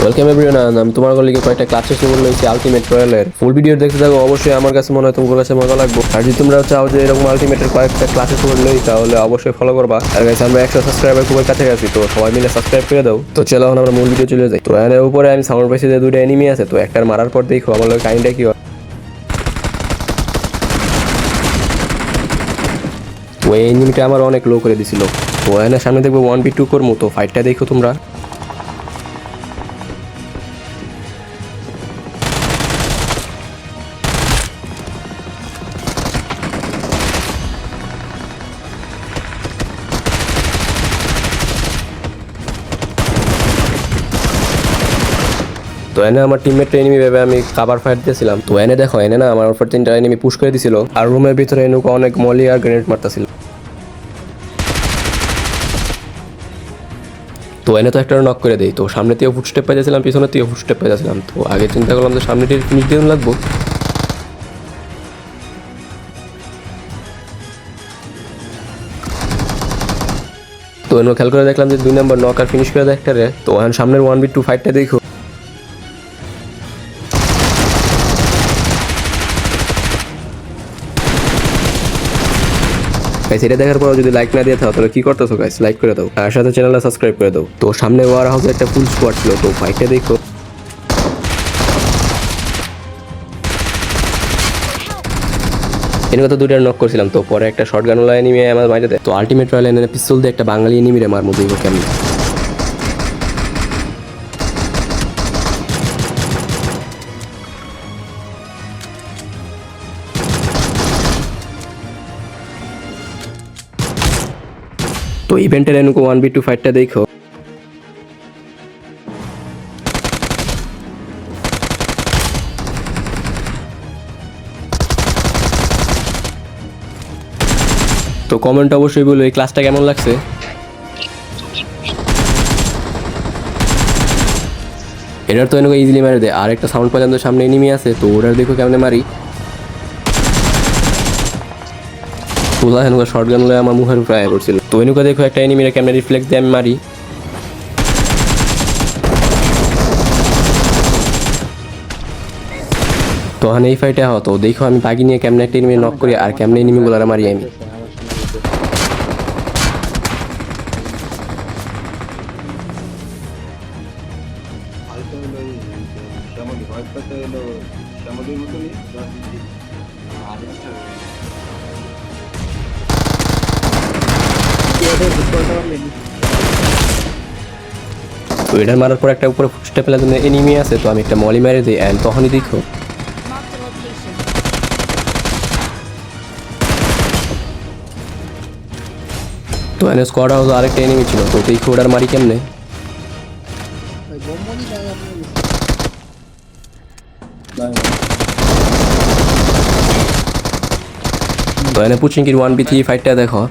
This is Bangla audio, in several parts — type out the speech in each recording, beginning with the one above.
ওয়েলকাম এভরিওয়ান, আমি তোমার কলিগে কয়েকটা ক্লাসেস নিয়ে রয়েছে আলটিমেট রয়্যালের ফুল ভিডিও দেখতে থাকো। অবশ্যই আমার কাছে মনে হয় তোমার কাছে মজা লাগবে। আর যদি তোমরা চাও যে এরকম আলটিমেটের কয়েকটা ক্লাসেস লই তাহলে অবশ্যই ফলো করবা। আর গাইস আমরা 100 সাবস্ক্রাইবার খুবই কাছে গেছি, তো সবাই মিলে সাবস্ক্রাইব করে দাও। তো চলো এখন আমরা মূল ভিডিও চলে যাই। তো এর উপরে আমি সাউন্ড পাইছি যে দুটো এনিমি আছে, তো একটার মারার পর দেখো আমার লোক কাহিনীটা কি হয়। তো এই এনিমিটা আমার অনেক লো করে দিছিল। তো এখানে সামনে দেখবো 1v2 করবো, তো ফাইটটা দেখো তোমরা। তো এনে আমার টিমমেট এনিমি ভেবে আমি কাভার ফাইট দিয়েছিলাম। তো এনে দেখো এনে না আমার উপর 3টা এনিমি পুশ করে দিছিল, আর রুমের ভিতরে এনুকে অনেক মলি আর গ্রেনেড মারতেছিল। তো এনে তো একটা নক করে দেই। তো সামনে থেকে ফুটস্টেপ পাইছিলাম, পিছনে থেকে ফুটস্টেপ পাইছিলাম। তো আগে চিন্তা করলাম যে সামনে দিয়ে ফিনিশ দিয়ে লাগবো। তো এনে খেয়াল করে দেখলাম যে 2 নম্বর নক আর ফিনিশ করে দেয় একটারে। তো এখন সামনের 1v2 ফাইটটা দেখো। গাইস এটা দেখার পর যদি লাইক না দিয়ে থাকো তাহলে কি করতেছো গাইস, লাইক করে দাও আর সাথে চ্যানেলটা সাবস্ক্রাইব করে দাও। তো সামনে ওয়ার হাউসে একটা ফুল স্কোয়াড ছিল, তো ফাইটটা দেখো। এনে তো দুইটা নক করছিলাম, তো পরে একটা শটগান ওলা এনিমি আমার মাইরে দেয়। তো আলটিমেট রয়্যাল এনে পিস্তল দিয়ে একটা বাঙালি এনিমিরে মারমু দেখো কেমন। তো ইভেন্টের এনুকো 1v2 ফাইটটা দেখো। তো কমেন্ট অবশ্যই বলো এই ক্লাসটা কেমন লাগছে। এটার তো এনেকে ইজিলি মারি দেয়। আর একটা সাউন্ড পর্যন্ত সামনে এনিমি আছে, তো ওটার দেখো কেমনে মারি। তোলা এনেকে শর্টগান লয়ে আমার মুখের উপরে আয়া পড়ছিল। তো এনেকে দেখো একটা এনিমিরে কেমনে রিফ্লেক্ট দিয়ে আমি মারি। তো এখন এই ফাইটে হতো দেখো আমি বাগি নিয়ে কেমনে একটা এনিমি নক করি আর কেমনে এনিমিগুলারে মারি আমি। তো এটার মারার পর একটা উপরে ফুটস্টেপ ফেলার জন্য এনিমি আছে, তো আমি একটা মলি মেরে দিই অ্যান্ড তখনই দেখো তো এনে স্কোয়াড হাউস আরেকটা এনিমি ছিল। তো দেখো ওটার মারি কেমনে। তো এনে পুচিংকির 1v3 ফাইটটা দেখো।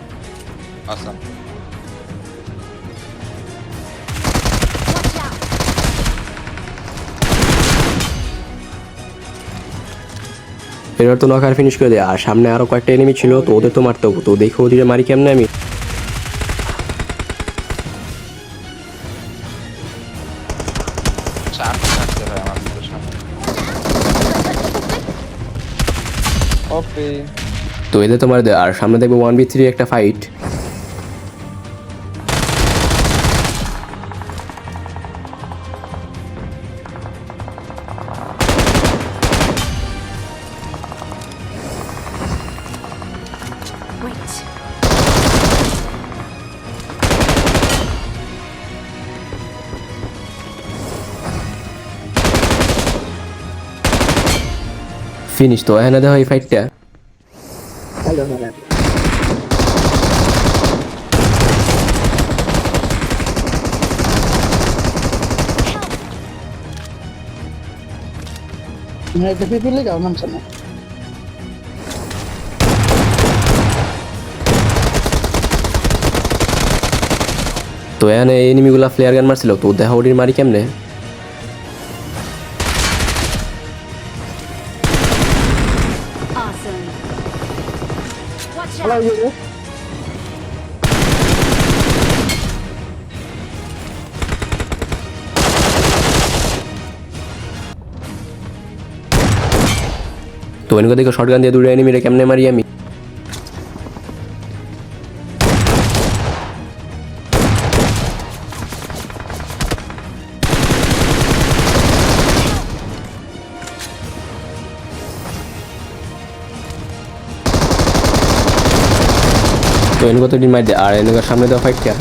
এবার তো নক আর ফিনিশ করে দেয়। আর সামনে আরো কয়েকটা এনিমি ছিল, তো ওদের তো মারতে হবো। তো দেখো ওদিকে মারি কেমনে আমি। তো এদের তো মারি দেয়। আর সামনে দেখবো 1v3 একটা ফাইট। ফিনিশ। তো এখানে দেখো এই ফাইটটা। তো এখানে এনিমিগুলা ফ্লেয়ার গান মারছিল, তো দেখো ওটির মারি কেমনে। তো এনকে দেখে শটগান দিয়ে দুটো এনিমিরে কেমনে মারি আমি। তো এনকে তো ডিম মার দে আর এনকে সামনে দেওয়া ফাইট কে